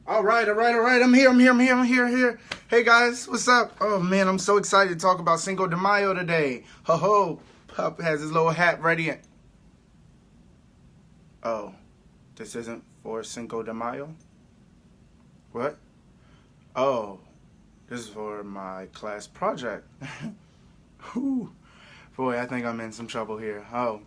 All right. I'm here. Hey guys, what's up? Oh man, I'm so excited to talk about Cinco de Mayo today. Ho ho, Pup has his little hat ready. Oh, this isn't for Cinco de Mayo? What? Oh, this is for my class project. Whew. Boy, I think I'm in some trouble here. Oh.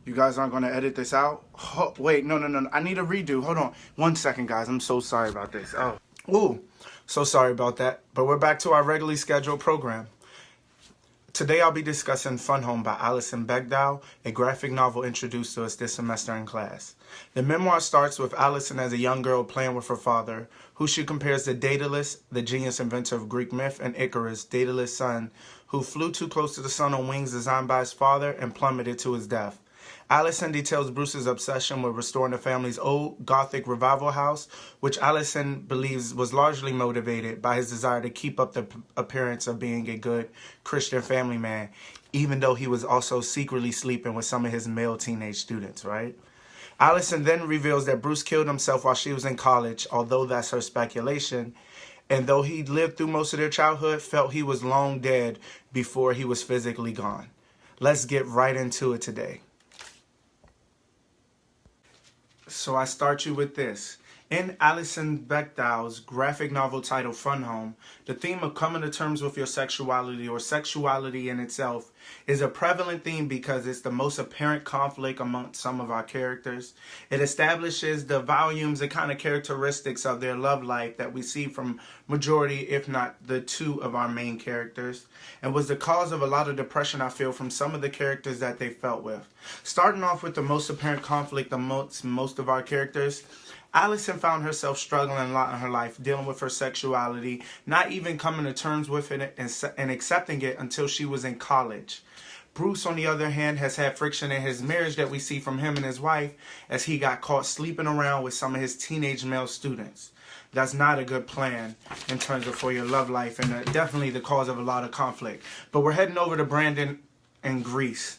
You guys aren't going to edit this out? Oh, wait, no. I need a redo. Hold on. 1 second, guys. I'm so sorry about this. Oh. Ooh. So sorry about that. But we're back to our regularly scheduled program. Today I'll be discussing Fun Home by Alison Bechdel, a graphic novel introduced to us this semester in class. The memoir starts with Alison as a young girl playing with her father, who she compares to Daedalus, the genius inventor of Greek myth, and Icarus, Daedalus' son, who flew too close to the sun on wings designed by his father and plummeted to his death. Alison details Bruce's obsession with restoring the family's old Gothic revival house, which Alison believes was largely motivated by his desire to keep up the appearance of being a good Christian family man, even though he was also secretly sleeping with some of his male teenage students, right? Alison then reveals that Bruce killed himself while she was in college, although that's her speculation, and though he lived through most of their childhood, felt he was long dead before he was physically gone. Let's get right into it today. So I start you with this. In Alison Bechdel's graphic novel titled Fun Home, the theme of coming to terms with your sexuality or sexuality in itself is a prevalent theme because it's the most apparent conflict amongst some of our characters. It establishes the volumes and kind of characteristics of their love life that we see from majority, if not the two of our main characters, and was the cause of a lot of depression I feel from some of the characters that they felt with. Starting off with the most apparent conflict amongst most of our characters, Alison found herself struggling a lot in her life, dealing with her sexuality, not even coming to terms with it and accepting it until she was in college. Bruce, on the other hand, has had friction in his marriage that we see from him and his wife as he got caught sleeping around with some of his teenage male students. That's not a good plan in terms of for your love life and definitely the cause of a lot of conflict. But we're heading over to Brandon and Greece.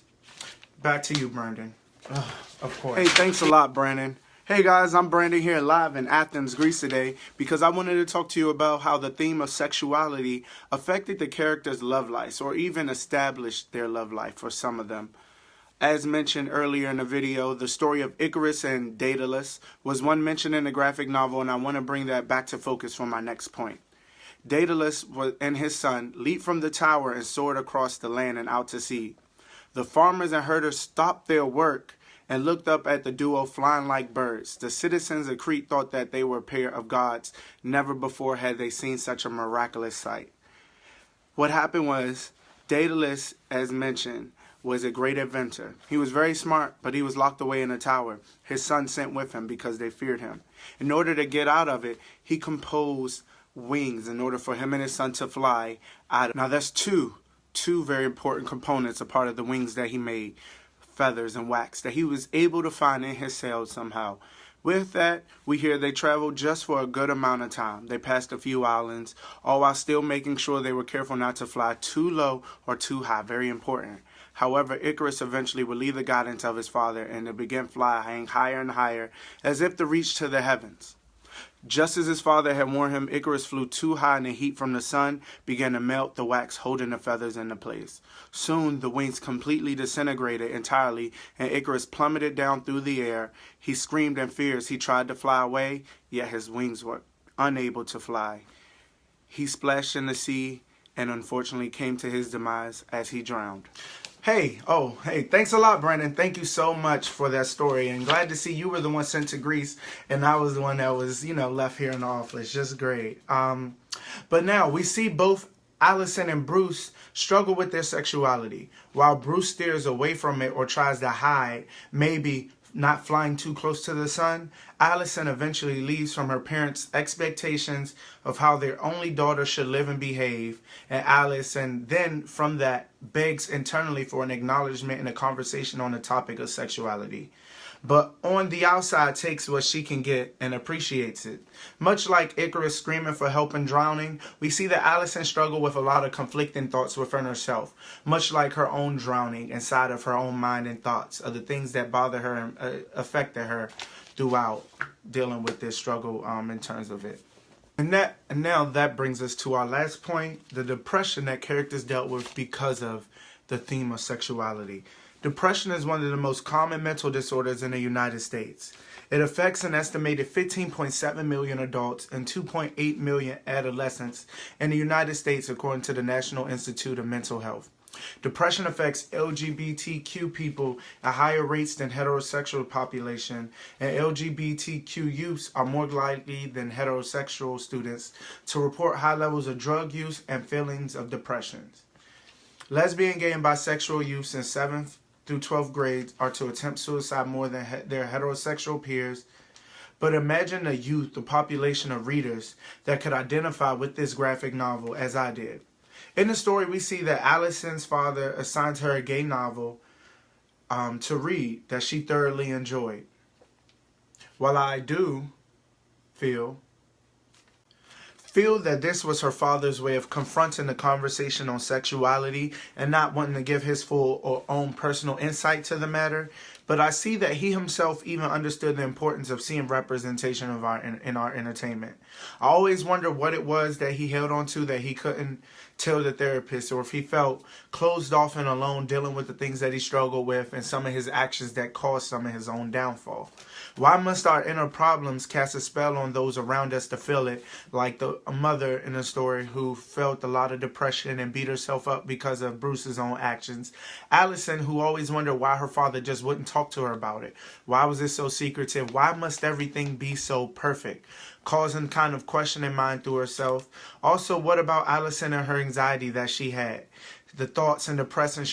Back to you, Brandon. Of course. Hey, thanks a lot, Brandon. Hey guys, I'm Brandon here live in Athens, Greece today because I wanted to talk to you about how the theme of sexuality affected the characters' love lives or even established their love life for some of them. As mentioned earlier in the video, the story of Icarus and Daedalus was one mentioned in the graphic novel, and I want to bring that back to focus for my next point. Daedalus and his son leaped from the tower and soared across the land and out to sea. The farmers and herders stopped their work and looked up at the duo flying like birds. The citizens of Crete thought that they were a pair of gods. Never before had they seen such a miraculous sight. What happened was, Daedalus, as mentioned, was a great inventor. He was very smart, but he was locked away in a tower. His son sent with him because they feared him. In order to get out of it, he composed wings in order for him and his son to fly out. Now that's two very important components, a part of the wings that he made. Feathers and wax that he was able to find in his sails somehow. With that, we hear they traveled just for a good amount of time. They passed a few islands, all while still making sure they were careful not to fly too low or too high. Very important. However, Icarus eventually would leave the guidance of his father and to begin flying higher and higher as if to reach to the heavens. Just as his father had warned him, Icarus flew too high and the heat from the sun began to melt the wax holding the feathers into place. Soon the wings completely disintegrated entirely and Icarus plummeted down through the air. He screamed in fear as he tried to fly away, yet his wings were unable to fly. He splashed in the sea and unfortunately came to his demise as he drowned. Hey, thanks a lot, Brandon. Thank you so much for that story. And glad to see you were the one sent to Greece and I was the one that was, left here in the office. Just great. But now we see both Alison and Bruce struggle with their sexuality. While Bruce steers away from it or tries to hide, maybe not flying too close to the sun, Alison eventually leaves from her parents' expectations of how their only daughter should live and behave, and Alison then from that begs internally for an acknowledgement and a conversation on the topic of sexuality. But on the outside takes what she can get and appreciates it. Much like Icarus screaming for help and drowning, we see that Alison struggle with a lot of conflicting thoughts within herself, much like her own drowning inside of her own mind and thoughts of the things that bother her and affected her throughout dealing with this struggle in terms of it. And now that brings us to our last point, the depression that characters dealt with because of the theme of sexuality. Depression is one of the most common mental disorders in the United States. It affects an estimated 15.7 million adults and 2.8 million adolescents in the United States, according to the National Institute of Mental Health. Depression affects LGBTQ people at higher rates than heterosexual population, and LGBTQ youths are more likely than heterosexual students to report high levels of drug use and feelings of depression. Lesbian, gay, and bisexual youths in 7th through 12th grades are to attempt suicide more than their heterosexual peers. But imagine a youth, the population of readers that could identify with this graphic novel as I did. In the story, we see that Allison's father assigned her a gay novel to read that she thoroughly enjoyed. While I do feel that this was her father's way of confronting the conversation on sexuality and not wanting to give his full or own personal insight to the matter, but I see that he himself even understood the importance of seeing representation of in our entertainment. I always wonder what it was that he held on to that he couldn't tell the therapist, or if he felt closed off and alone dealing with the things that he struggled with and some of his actions that caused some of his own downfall. Why must our inner problems cast a spell on those around us to feel it, like the mother in the story who felt a lot of depression and beat herself up because of Bruce's own actions? Allison, who always wondered why her father just wouldn't talk to her about it. Why was it so secretive? Why must everything be so perfect? Causing kind of questioning mind through herself. Also, what about Allison and her anxiety that she had? The thoughts and depression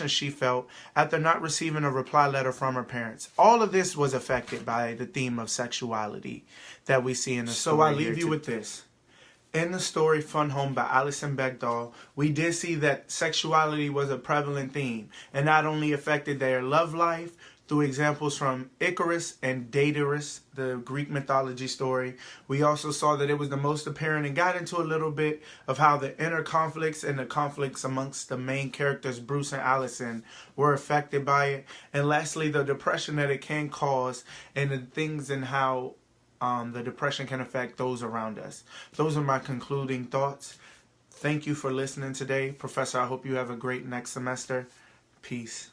she felt after not receiving a reply letter from her parents. All of this was affected by the theme of sexuality that we see in the story. So I leave you with this. In the story Fun Home by Alison Bechdel, we did see that sexuality was a prevalent theme and not only affected their love life, through examples from Icarus and Daedalus, the Greek mythology story. We also saw that it was the most apparent and got into a little bit of how the inner conflicts and the conflicts amongst the main characters, Bruce and Allison, were affected by it. And lastly, the depression that it can cause and the things and how the depression can affect those around us. Those are my concluding thoughts. Thank you for listening today. Professor, I hope you have a great next semester. Peace.